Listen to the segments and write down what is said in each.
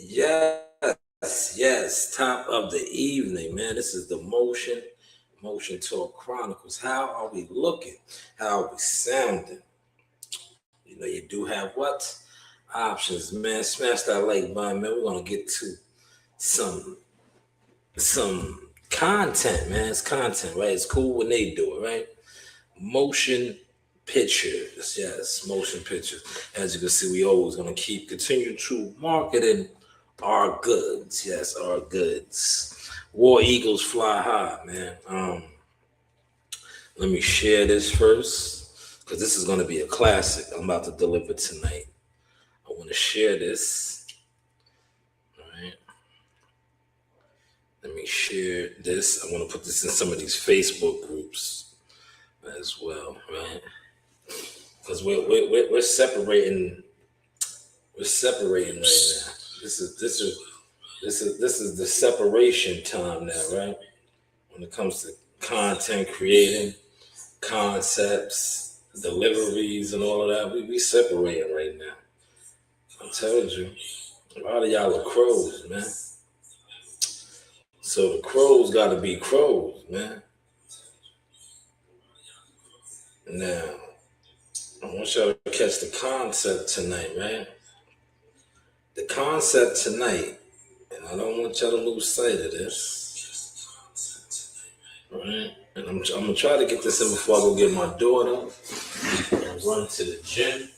Yes, top of the evening, man. This is the Motion Talk Chronicles. How are we looking? How are we sounding? You do have what? Options, man. Smash that like button, man. We're gonna get to some content, man. It's content, right? It's cool when they do it, right? Motion pictures, yes, motion pictures. As you can see, we always gonna continue to marketing our goods, yes, our goods. War Eagles fly high, man. Let me share this first because this is gonna be a classic I'm about to deliver tonight. I want to share this. All right. Let me share this. I want to put this in some of these Facebook groups as well, right? Because we're separating. We're separating right now. This is the separation time now, right? When it comes to content creating, concepts, deliveries, and all of that, we separating right now. I told you, a lot of y'all are crows, man. So the crows got to be crows, man. Now, I want y'all to catch the concept tonight, man. The concept tonight, and I don't want y'all to lose sight of this. All right? And I'm going to try to get this in before I go get my daughter and run to the gym.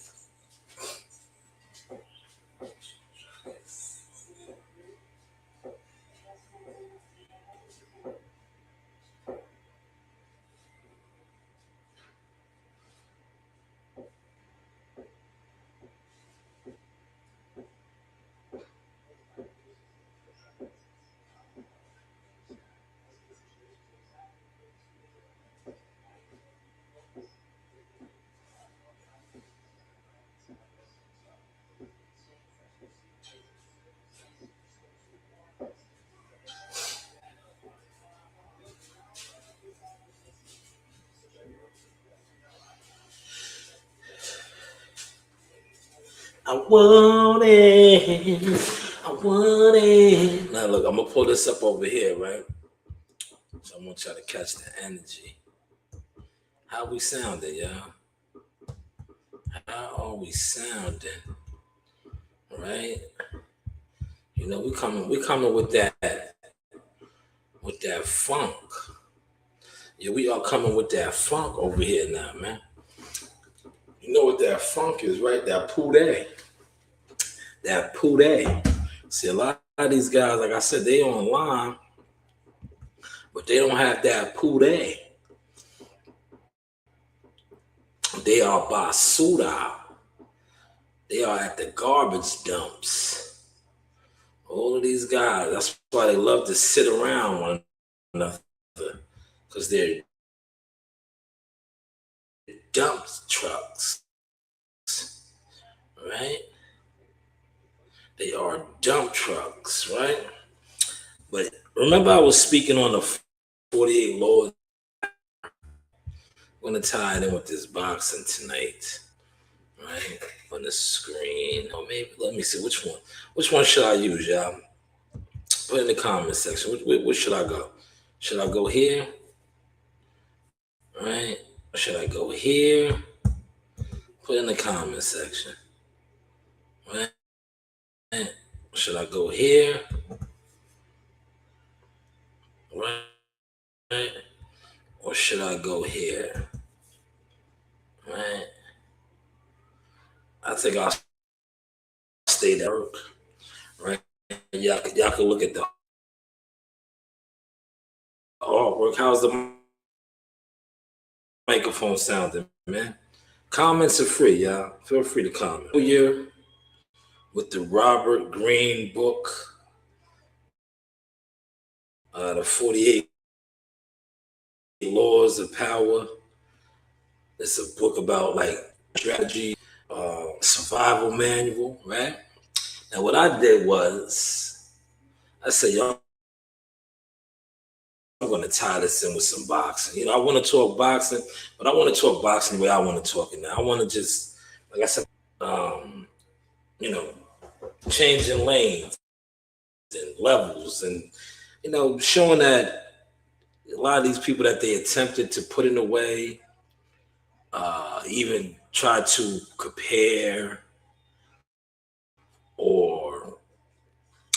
I want it. Now look, I'm gonna pull this up over here, right? So I want y'all to catch the energy. How we sounding, y'all? How are we sounding? Right? We coming with that funk. Yeah, we are coming with that funk over here now, man. You know what that funk is, right? That poulet. That poulet. See, a lot of these guys, like I said, they online, but they don't have that poulet. They are basura. They are at the garbage dumps. All of these guys, that's why they love to sit around one another, because they're dump trucks, right? They are dump trucks, right? But remember, I was speaking on the 48 laws. I'm going to tie it in with this boxing tonight, right? On the screen. Or maybe, let me see, which one? Which one should I use, y'all? Put in the comment section. Where should I go? Should I go here? Right? Or should I go here? Put in the comment section. Right? Should I go here? Right? Or should I go here? Right? I think I'll stay there. Right? Y'all can look at the artwork. How's the microphone sounding, man? Comments are free, y'all. Feel free to comment. Here with the Robert Greene book, the 48 Laws of Power. It's a book about like strategy, survival manual, right? Now what I did was, I said, y'all, I'm going to tie this in with some boxing. I want to talk boxing, but I want to talk boxing the way I want to talk it now. I want to just, like I said, changing lanes. and levels, and showing that a lot of these people that they attempted to put in a way, even try to compare or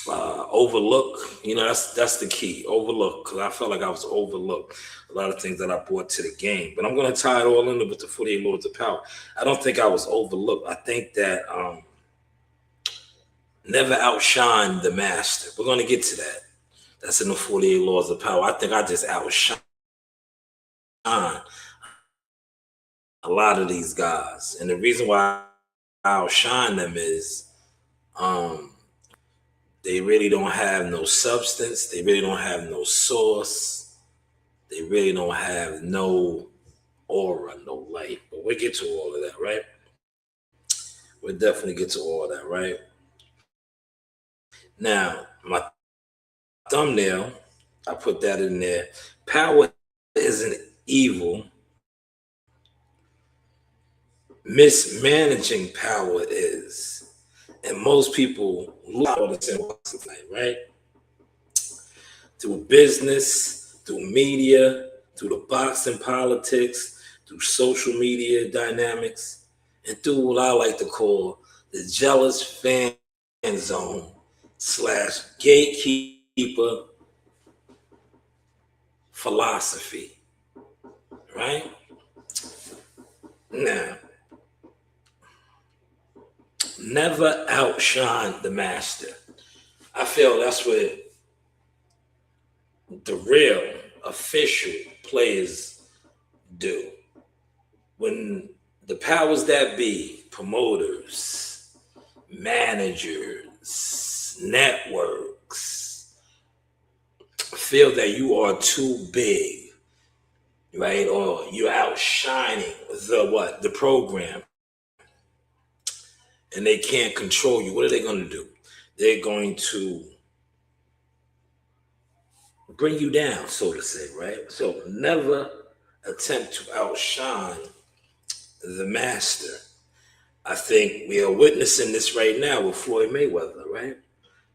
overlook. That's the key. Overlook, because I felt like I was overlooked a lot of things that I brought to the game. But I'm going to tie it all in with the 48 Lords of Power. I don't think I was overlooked. I think that never outshine the master. We're going to get to that. That's in the 48 Laws of Power. I think I just outshine a lot of these guys. And the reason why I outshine them is they really don't have no substance. They really don't have no source. They really don't have no aura, no light. But we'll get to all of that, right? We'll definitely get to all of that, right? Now, my thumbnail, I put that in there. Power isn't evil. Mismanaging power is. And most people lose all the same life, right? Through business, through media, through the boxing politics, through social media dynamics, and through what I like to call the jealous fan zone / gatekeeper philosophy, right? Now, never outshine the master. I feel that's what the real official players do. When the powers that be, promoters, managers, networks, feel that you are too big, right? Or you're outshining the program, and they can't control you. What are they going to do? They're going to bring you down, so to say, right? So never attempt to outshine the master. I think we are witnessing this right now with Floyd Mayweather, right?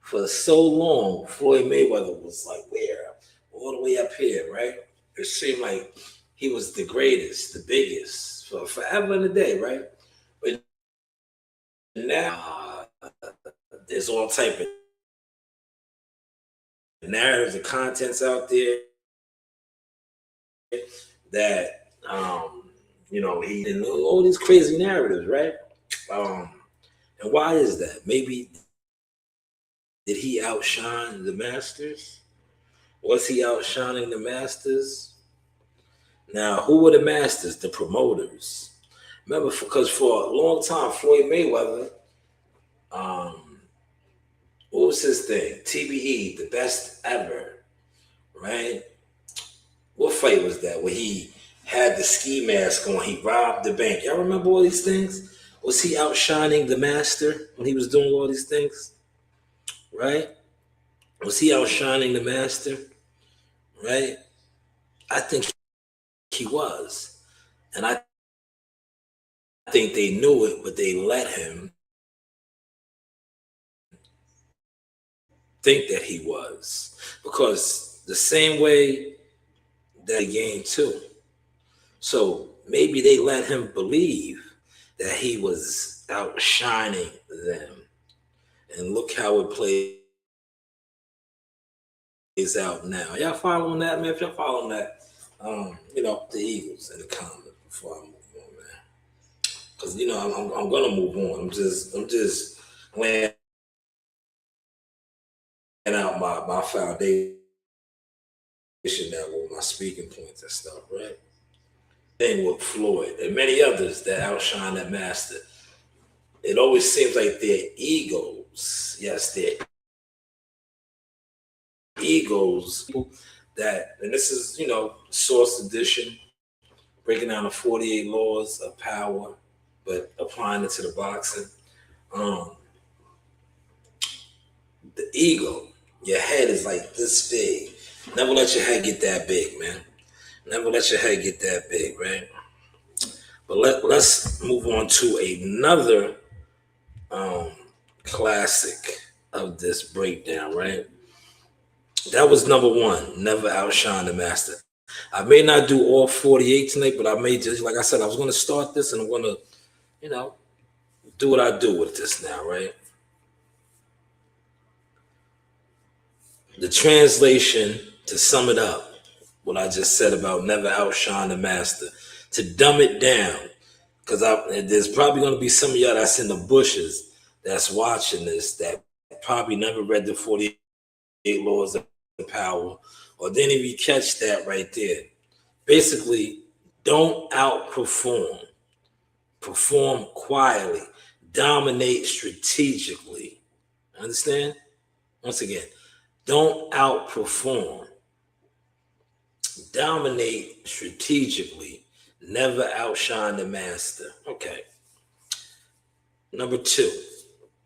For so long, Floyd Mayweather was like, where? All the way up here, right? It seemed like he was the greatest, the biggest, for forever and a day, right? But now there's all type of narratives and contents out there that he didn't know all these crazy narratives, right? And why is that? Maybe did he outshine the masters? Was he outshining the masters? Now, who were the masters? The promoters. Remember, because for a long time, Floyd Mayweather, what was his thing? TBE, the best ever, right? What fight was that? Where he had the ski mask on, he robbed the bank. Y'all remember all these things? Was he outshining the master when he was doing all these things? Right? Was he outshining the master? Right? I think he was. And I think they knew it, but they let him think that he was. Because the same way that he gained too. So maybe they let him believe that he was outshining them. And look how it plays out now. Y'all following that, man? If y'all following that, the Eagles in the comments before I move on, man. Because I'm gonna move on. I'm just laying out my foundation now with my speaking points and stuff, right? Thing with Floyd and many others that outshine that master. It always seems like their egos, yes, their egos that, and this is, Source Edition, breaking down the 48 Laws of Power, but applying it to the boxing. The ego, your head is like this big. Never let your head get that big, man. Never let your head get that big, right? But let's move on to another classic of this breakdown, right? That was number one. Never outshine the master. I may not do all 48 tonight, but I may just, like I said, I was going to start this and I'm going to, do what I do with this now, right? The translation, to sum it up, what I just said about never outshine the master, to dumb it down, because there's probably going to be some of y'all that's in the bushes that's watching this that probably never read the 48 Laws of Power, or didn't even catch that right there. Basically, don't outperform. Perform quietly. Dominate strategically. Understand? Once again, don't outperform. Dominate strategically. Never outshine the master. Okay. Number two.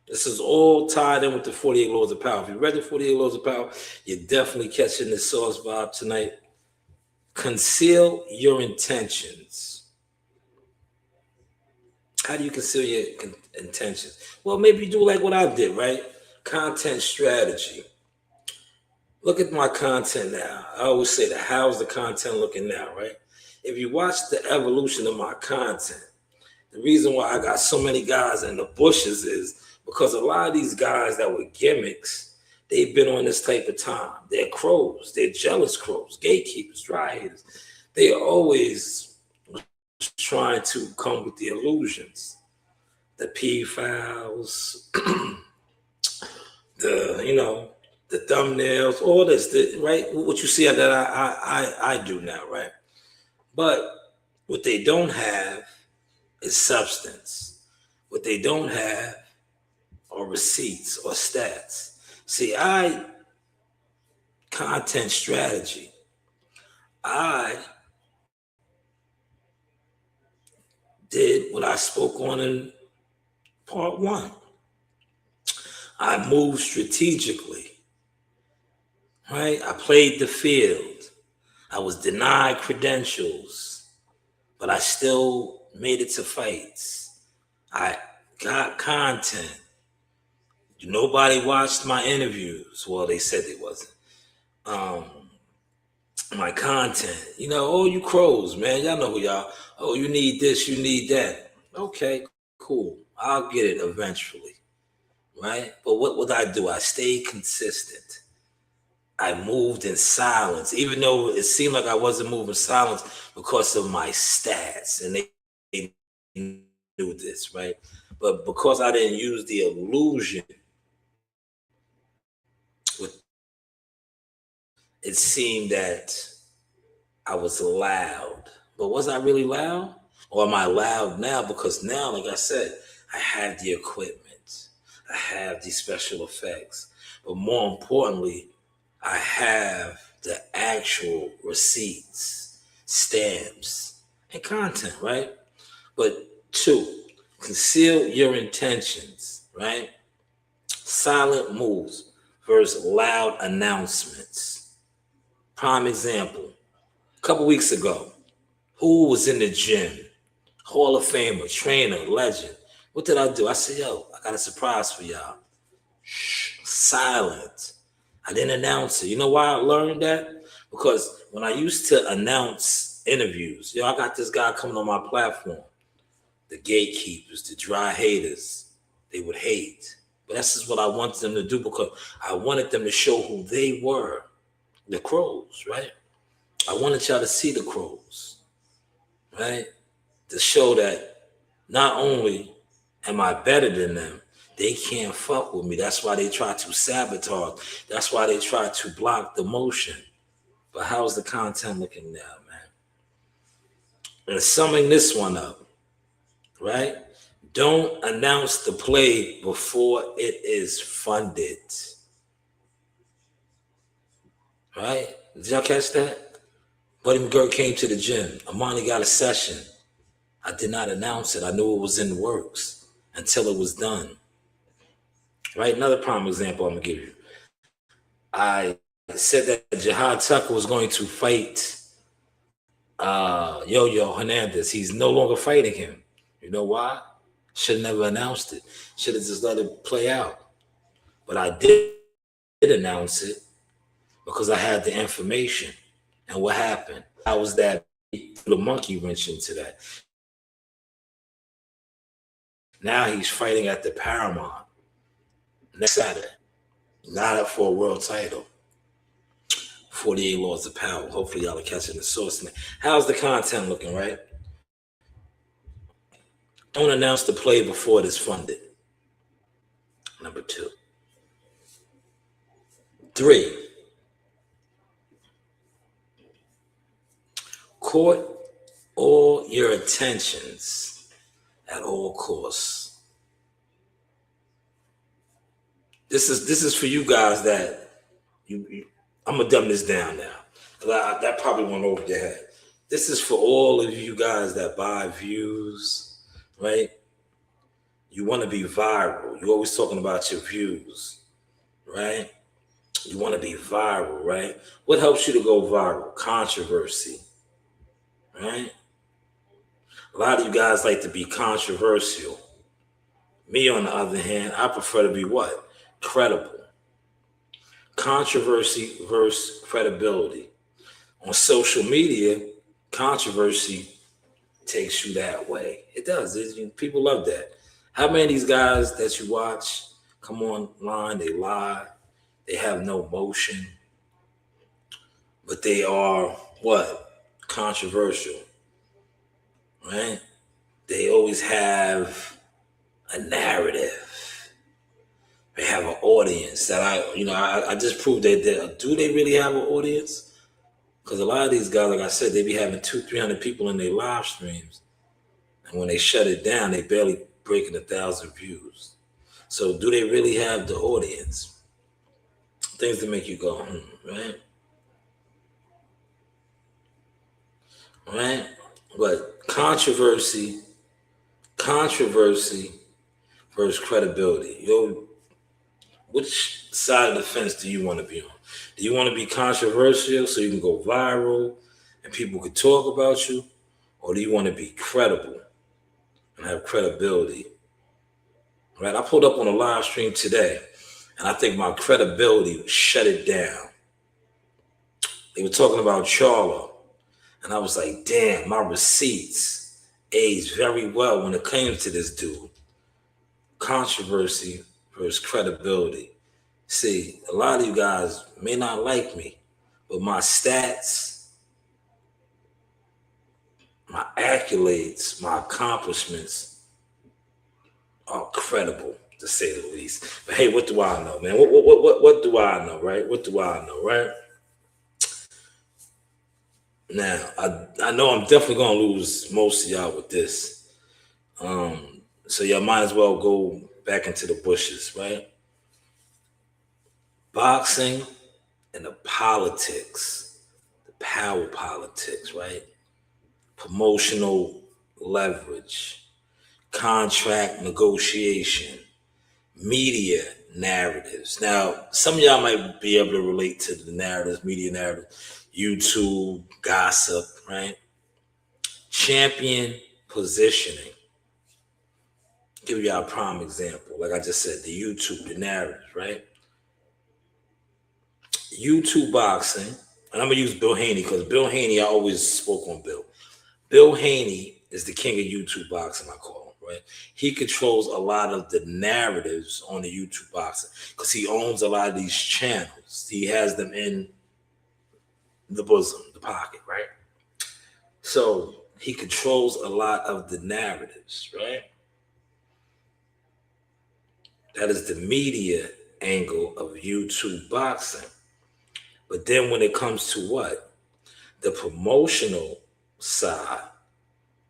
This is all tied in with the 48 Laws of Power. If you read the 48 Laws of Power, you're definitely catching the sauce vibe tonight. Conceal your intentions. How do you conceal your intentions? Well, maybe you do like what I did, right? Content strategy. Look at my content now. I always say that, how's the content looking now, right? If you watch the evolution of my content, the reason why I got so many guys in the bushes is because a lot of these guys that were gimmicks, they've been on this type of time. They're crows. They're jealous crows, gatekeepers, dry haters. They are always trying to come with the illusions, the P files, the thumbnails, all this, right? What you see that I do now, right? But what they don't have is substance. What they don't have are receipts or stats. See, content strategy. I did what I spoke on in part one. I moved strategically, right? I played the field. I was denied credentials, but I still made it to fights. I got content. Nobody watched my interviews. Well, they said they wasn't. My content, oh, you crows, man. Y'all know who y'all. Oh, you need this, you need that. Okay, cool. I'll get it eventually, right? But what would I do? I stayed consistent. I moved in silence, even though it seemed like I wasn't moving in silence because of my stats, and they knew this, right? But because I didn't use the illusion, it seemed that I was loud. But was I really loud? Or am I loud now? Because now, like I said, I have the equipment. I have these special effects. But more importantly, I have the actual receipts, stamps, and content, right? But two, conceal your intentions, right? Silent moves versus loud announcements. Prime example, a couple weeks ago, who was in the gym? Hall of Famer, trainer, legend. What did I do? I said, yo, I got a surprise for y'all. Shh, silent. I didn't announce it. You know why I learned that? Because when I used to announce interviews, I got this guy coming on my platform. The gatekeepers, the dry haters, they would hate. But that's just what I wanted them to do, because I wanted them to show who they were. The crows, right? I wanted y'all to see the crows, right? To show that not only am I better than them, they can't fuck with me. That's why they try to sabotage. That's why they try to block the motion. But how's the content looking now, man? And summing this one up, right? Don't announce the play before it is funded. Right? Did y'all catch that? Buddy McGirt came to the gym. Amani got a session. I did not announce it. I knew it was in the works until it was done. Right? Another prime example I'm going to give you. I said that Jihad Tucker was going to fight Yo-Yo Hernandez. He's no longer fighting him. You know why? Should have never announced it. Should have just let it play out. But I did announce it because I had the information. And what happened? I was that the monkey wrench into that. Now he's fighting at the Paramount next Saturday. Not up for a world title. 48 Laws of Power. Hopefully y'all are catching the source. How's the content looking, right? Don't announce the play before it is funded. Number 2. 3. Court all your attentions at all costs. This is for you guys that I'm gonna dumb this down now, because that probably went over your head. This is for all of you guys that buy views, right? You want to be viral. You're always talking about your views, right? You want to be viral, right? What helps you to go viral? Controversy, right? A lot of you guys like to be controversial. Me, on the other hand, I prefer to be what? Credible. Controversy versus credibility. On social media, controversy takes you that way. It does. People love that. How many of these guys that you watch come online, they lie, they have no motion, but they are what? Controversial, right? They always have a narrative. They have an audience that I just proved that. Do they really have an audience? Because a lot of these guys, like I said, they be having 200-300 people in their live streams. And when they shut it down, they barely breaking 1,000 views. So do they really have the audience? Things to make you go, right? Right? But controversy versus credibility. Which side of the fence do you want to be on? Do you want to be controversial so you can go viral and people can talk about you? Or do you want to be credible and have credibility? Right? I pulled up on a live stream today, and I think my credibility shut it down. They were talking about Charlo, and I was like, damn, my receipts aged very well when it came to this dude. Controversy versus credibility. See, a lot of you guys may not like me, but my stats, my accolades, my accomplishments are credible, to say the least. But hey, what do I know, man? What do I know, right? What do I know, right? Now, I know I'm definitely gonna lose most of y'all with this. So y'all might as well go back into the bushes, right? Boxing and the politics, the power politics, right? Promotional leverage, contract negotiation, media narratives. Now, some of y'all might be able to relate to the narratives, media narratives, YouTube, gossip, right? Champion positioning. Give y'all a prime example. Like I just said, the YouTube, the narratives, right? YouTube boxing, and I'm gonna use Bill Haney because Bill Haney, I always spoke on Bill. Bill Haney is the king of YouTube boxing, I call him, right? He controls a lot of the narratives on the YouTube boxing because he owns a lot of these channels. He has them in the bosom, the pocket, right? So he controls a lot of the narratives, right? That is the media angle of YouTube boxing. But then when it comes to what? The promotional side,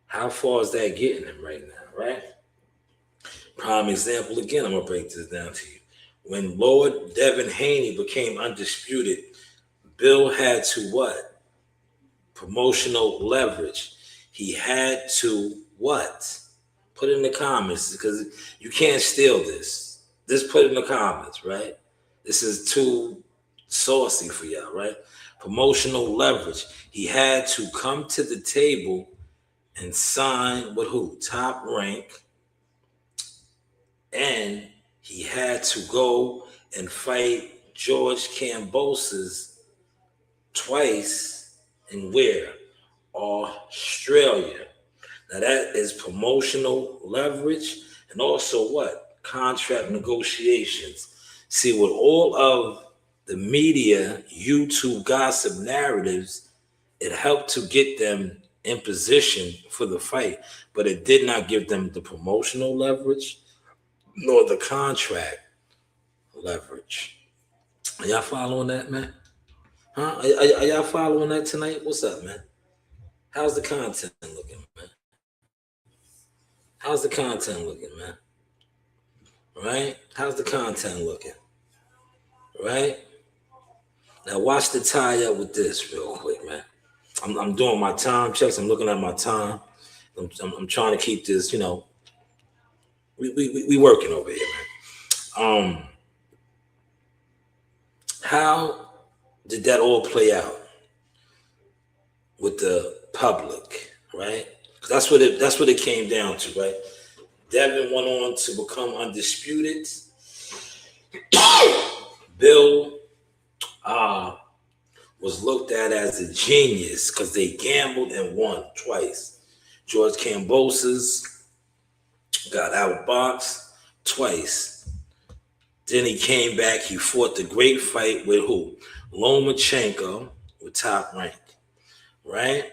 how far is that getting him right now, right? Prime example, again, I'm going to break this down to you. When Lord Devin Haney became undisputed, Bill had to what? Promotional leverage. He had to what? Put it in the comments because you can't steal this. Just put it in the comments, right? This is too saucy for y'all, right? Promotional leverage. He had to come to the table and sign with who? Top Rank. And he had to go and fight George Kambosos twice in where? Australia. Now that is promotional leverage and also what? Contract negotiations. See, with all of the media, YouTube gossip narratives, it helped to get them in position for the fight, but it did not give them the promotional leverage nor the contract leverage. Are y'all following that, man? Huh? Are y'all following that tonight? What's up, man? How's the content looking, man? How's the content looking, man? Right? How's the content looking? Right? Now watch the tie up with this real quick, man. I'm doing my time checks. I'm looking at my time. I'm trying to keep this, we working over here, man. How did that all play out with the public, right? Because that's what it came down to, right? Devin went on to become undisputed. Bill was looked at as a genius because they gambled and won twice. George Kambosos got outboxed twice. Then he came back. He fought the great fight with who? Lomachenko with Top Rank, right?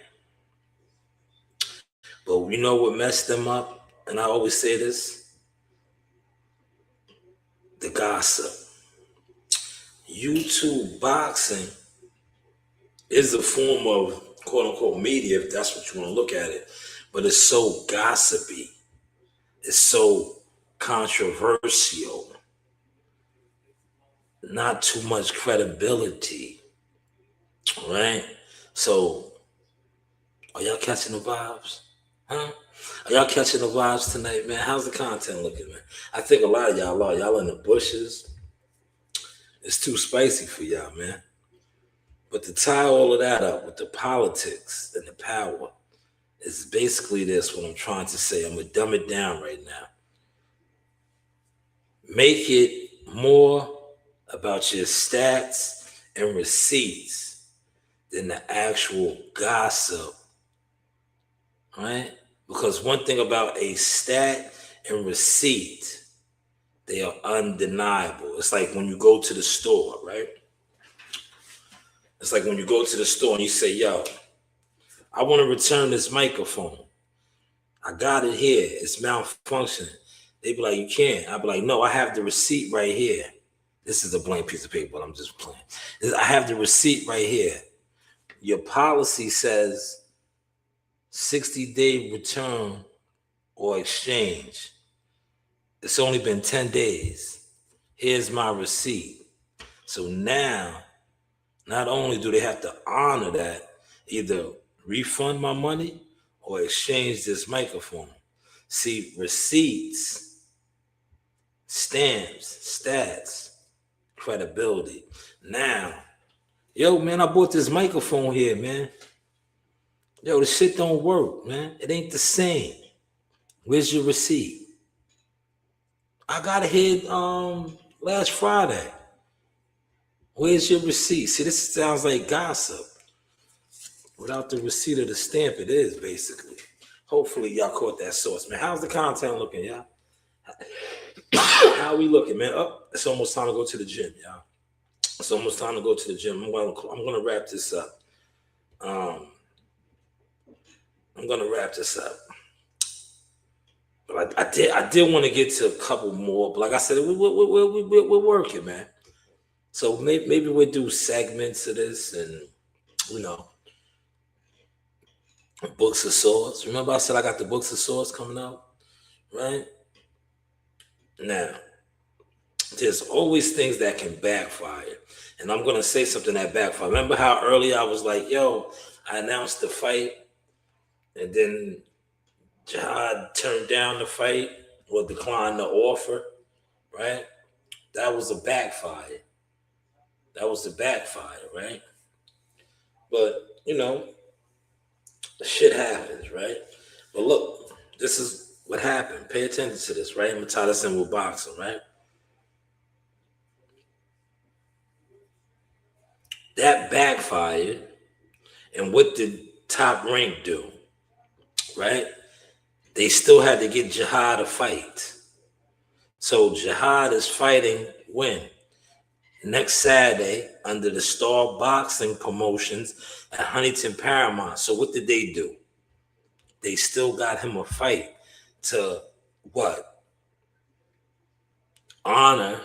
But you know what messed them up? And I always say this: the gossip. YouTube boxing is a form of quote unquote media, if that's what you want to look at it, but it's so gossipy. It's so controversial. Not too much credibility, right? So, are y'all catching the vibes? Huh? Are y'all catching the vibes tonight, man? How's the content looking, man? I think a lot of y'all are. Y'all in the bushes. It's too spicy for y'all, man. But to tie all of that up with the politics and the power is basically this, what I'm trying to say. I'm going to dumb it down right now. Make it more about your stats and receipts than the actual gossip, right? Because one thing about a stat and receipt, they are undeniable. It's like when you go to the store, right? It's like when you go to the store and you say, yo, I want to return this microphone. I got it here. It's malfunctioning. They be like, you can't. I be like, no, I have the receipt right here. This is a blank piece of paper, but I'm just playing. I have the receipt right here. Your policy says 60-day return or exchange. It's only been 10 days. Here's my receipt. So now, not only do they have to honor that, either refund my money or exchange this microphone. See, receipts, stamps, stats, credibility. Now, yo, man, I bought this microphone here, man. Yo, this shit don't work, man. It ain't the same. Where's your receipt? I got it here last Friday. Where's your receipt? See, this sounds like gossip. Without the receipt of the stamp, it is basically. Hopefully, y'all caught that source, man. How's the content looking, y'all? How we looking, man? Oh, it's almost time to go to the gym, y'all. It's almost time to go to the gym. I'm gonna wrap this up. I'm gonna wrap this up. But I did want to get to a couple more. But like I said, we're working, man. So maybe we'll do segments of this, and books of swords. Remember I said I got the books of swords coming out, right? Now, there's always things that can backfire. And I'm going to say something that backfire. Remember how early I was like, yo, I announced the fight, and then Jihad turned down the fight or declined the offer, right? That was a backfire. Right? But, shit happens, right? But look, this is what happened. Pay attention to this, right? I'm going to tie this in with boxing, right? That backfired. And what did Top Rank do? Right? They still had to get Jihad to fight. So Jihad is fighting when? Next Saturday under the Star Boxing Promotions at Huntington Paramount. So what did they do? They still got him a fight to what? Honor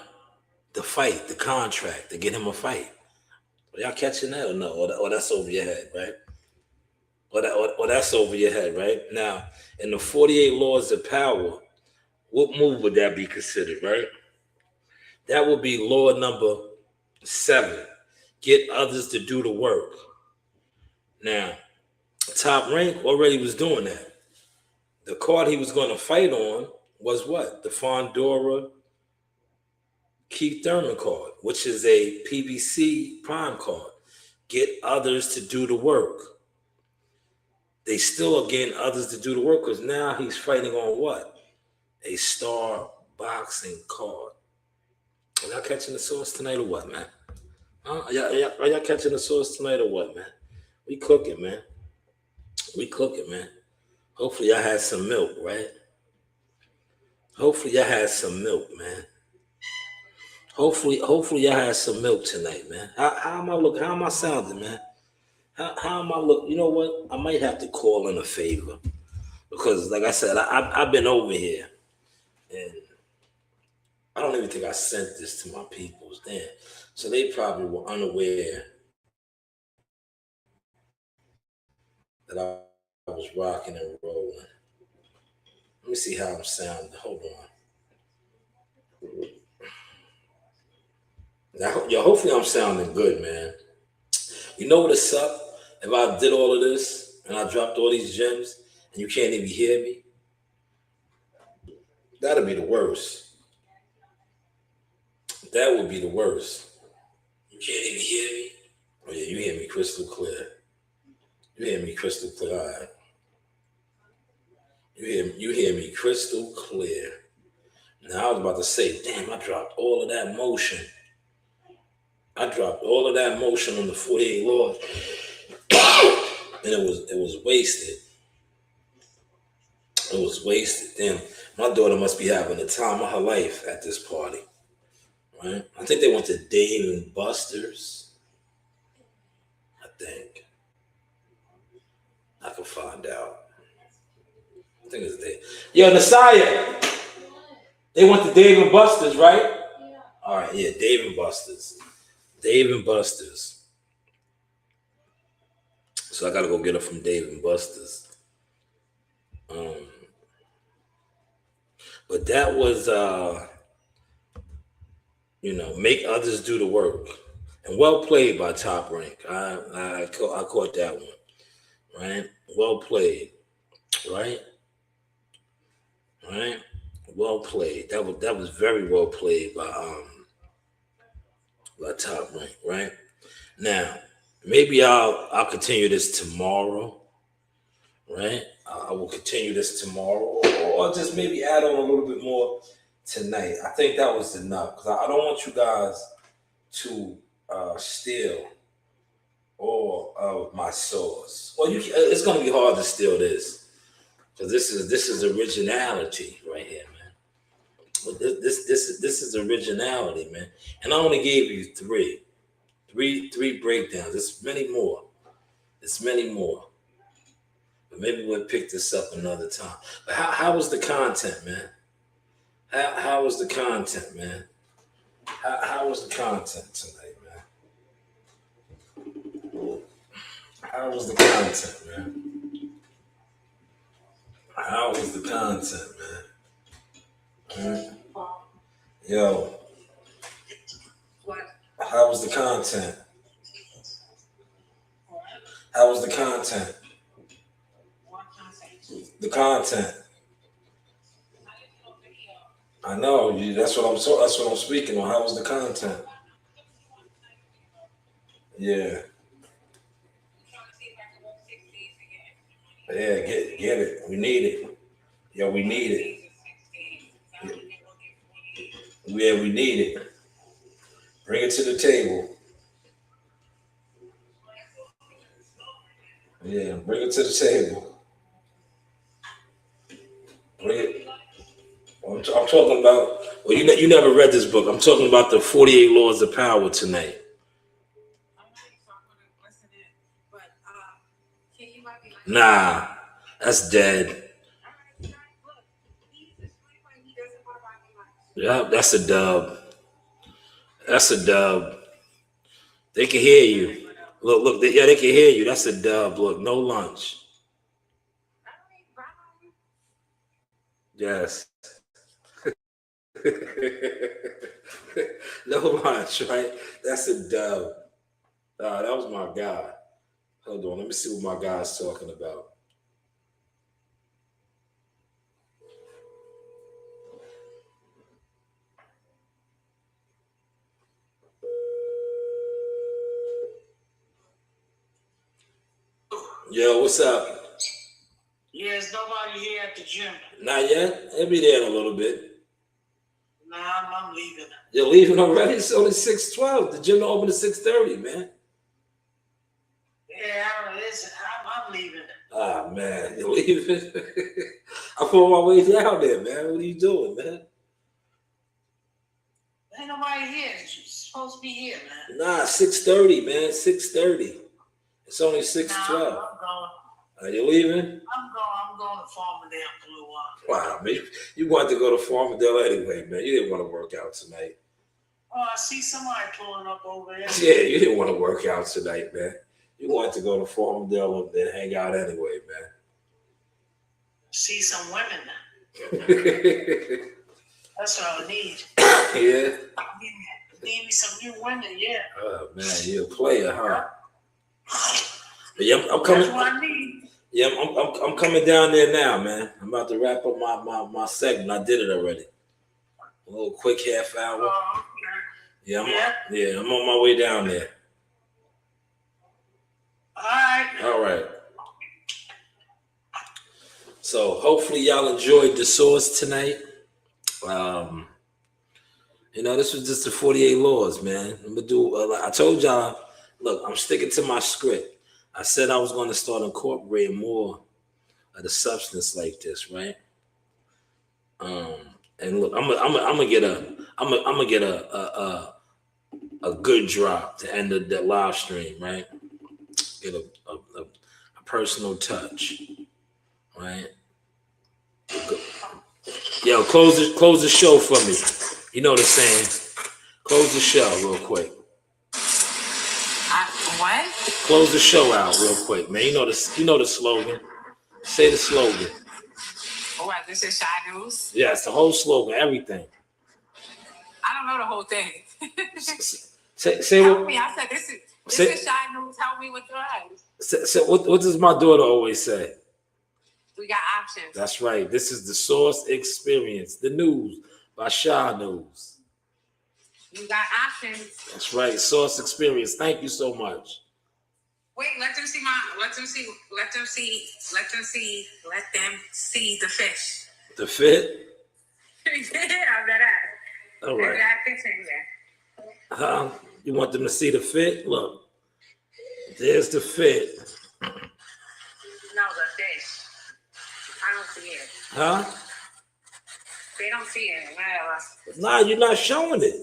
the fight, the contract, to get him a fight. Are y'all catching that or no? Or that's over your head, right? Or that's over your head, right? Now, in the 48 Laws of Power, what move would that be considered, right? That would be law number 7. Get others to do the work. Now, Top Rank already was doing that. The card he was going to fight on was what? The Fondora Keith Thurman card, which is a PBC prime card. Get others to do the work. They still are getting others to do the work because now he's fighting on what? A Star Boxing card. Are y'all catching the sauce tonight or what, man? Huh? Are y'all catching the sauce tonight or what, man? We cooking, man. We cooking, man. Hopefully y'all had some milk, right? Hopefully y'all had some milk, man. Hopefully y'all had some milk tonight, man. How am I looking? How am I sounding, man? How am I look? You know what? I might have to call in a favor because, like I said, I've been over here, and I don't even think I sent this to my peoples then, so they probably were unaware that I was rocking and rolling. Let me see how I'm sounding. Hold on. Now, yo, hopefully I'm sounding good, man. You know what it's up? If I did all of this and I dropped all these gems and you can't even hear me, that'd be the worst. That would be the worst. You can't even hear me? Oh yeah, you hear me crystal clear. You hear me crystal clear. All right. You hear me crystal clear. Now I was about to say, damn, I dropped all of that motion. I dropped all of that motion on the 48 Laws. And it was wasted. It was wasted. Damn, my daughter must be having the time of her life at this party. Right? I think they went to Dave and Buster's. I think. I can find out. I think it's Dave. Yo, Nasiah. They went to Dave and Buster's, right? Yeah. All right, yeah, Dave and Buster's. Dave and Buster's. So I gotta go get her from Dave and Buster's. But that was make others do the work. And well played by Top Rank. I caught that one. Right? Well played. Right? Right? Well played. That was very well played by Top Rank, right? Now, maybe I'll continue this tomorrow, right? I will continue this tomorrow, or just maybe add on a little bit more tonight. I think that was enough because I don't want you guys to steal all of my sauce. Well, it's going to be hard to steal this because this is originality right here, man. This is originality, man. And I only gave you three breakdowns. There's many more. It's many more. But maybe we'll pick this up another time. But how was the content, man? How was the content, man? How was the content tonight, man? How was the content, man? How was the content, man? Yo. What? How was the content? How was the content? The content. I know. That's what I'm speaking on. How was the content? Yeah. Yeah, get it. We need it. Yo, we need it. Yeah, we need it. Bring it to the table. Yeah, bring it to the table. Bring it. I'm talking about. Well, you never read this book. I'm talking about the 48 Laws of Power tonight. Nah, that's dead. Yeah, that's a dub. That's a dub. They can hear you. Look, yeah, they can hear you. That's a dub. Look, no lunch. Yes. No lunch, right? That's a dub. That was my guy. Hold on, let me see what my guy's talking about. Yo, what's up? Yeah, there's nobody here at the gym. Not yet? They'll be there in a little bit. Nah, I'm leaving. You're leaving already? It's only 6:12. The gym don't open at 6:30, man. Yeah, I'm leaving. Ah, man, you're leaving? I'm on my way down there, man. What are you doing, man? Ain't nobody here. You're supposed to be here, man. Nah, 6:30, man. 6:30. It's only 6:12. Nah, I'm going. Are you leaving? I'm going to Farmingdale for a little while. Wow, man. You wanted to go to Farmingdale anyway, man. You didn't want to work out tonight. Oh, I see somebody pulling up over there. Yeah, you didn't want to work out tonight, man. You wanted to go to Farmingdale and hang out anyway, man. See some women now. That's all I need. Yeah. Need me some new women, yeah. Oh, man, you're a player, huh? But yeah, I'm coming. That's what I need. Yeah, I'm coming down there now, man. I'm about to wrap up my segment. I did it already. A little quick half hour. Oh, okay. Yeah, I'm on my way down there. All right. So hopefully y'all enjoyed the source tonight. This was just the 48 laws, man. I'm gonna do. I told y'all, look, I'm sticking to my script. I said I was going to start incorporating more of the substance like this, right? And look, I'm gonna get a good drop to end the live stream, right? Get a personal touch, right? Yo, close the show for me. You know the saying. Close the show real quick. What? Close the show out real quick, man. You know the slogan. Say the slogan. What? This is Shanewz? Yeah, it's the whole slogan, everything. I don't know the whole thing. Say Tell what? me. I said this is Shanewz. Tell me what the right. So what does my daughter always say? We got options. That's right. This is the Source Experience, the news by Shanewz. You got options. That's right. Source Experience. Thank you so much. Wait, let them see the fish. The fit? Yeah, that. All right. That fish in there. You want them to see the fit? Look. There's the fit. No, the fish. I don't see it. Huh? They don't see it. Whatever. Nah, you're not showing it.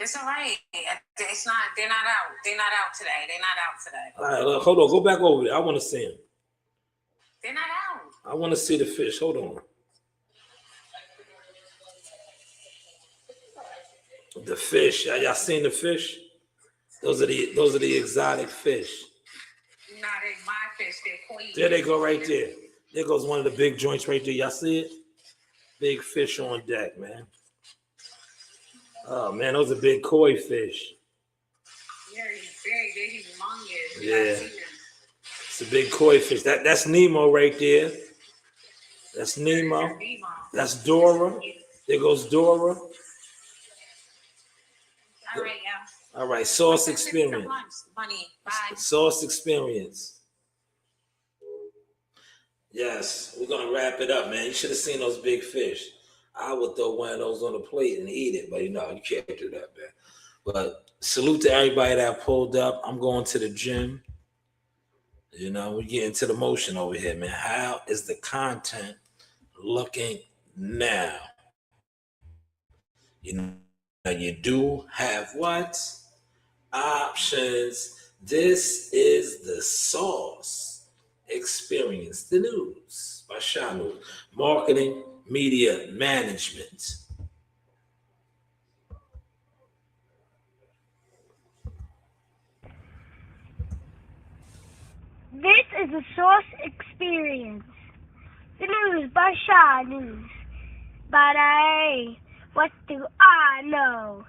It's all right. It's not. They're not out. They're not out today. All right, look, hold on. Go back over there. I want to see him. They're not out. I want to see the fish. Hold on. The fish. Y'all seen the fish? Those are the exotic fish. No, they're my fish. They're queen. There they go right there. There goes one of the big joints right there. Y'all see it? Big fish on deck, man. Oh, man, those are big koi fish. Yeah, he's big. He's humongous. Yeah. It's a big koi fish. That's Nemo right there. That's Nemo. That's Dora. There goes Dora. All right, yeah. All right, Source Experience. Money. Bye. Source Experience. Yes, we're going to wrap it up, man. You should have seen those big fish. I would throw one of those on the plate and eat it, but you can't do that, man. But salute to everybody that pulled up. I'm going to the gym. You know, we get into the motion over here, man. How is the content looking now? You know, you do have what? Options. This is the sauce. Experience the news by Shanewz. Marketing, media management. This is the Source Experience. The news by Shanewz. But what do I know?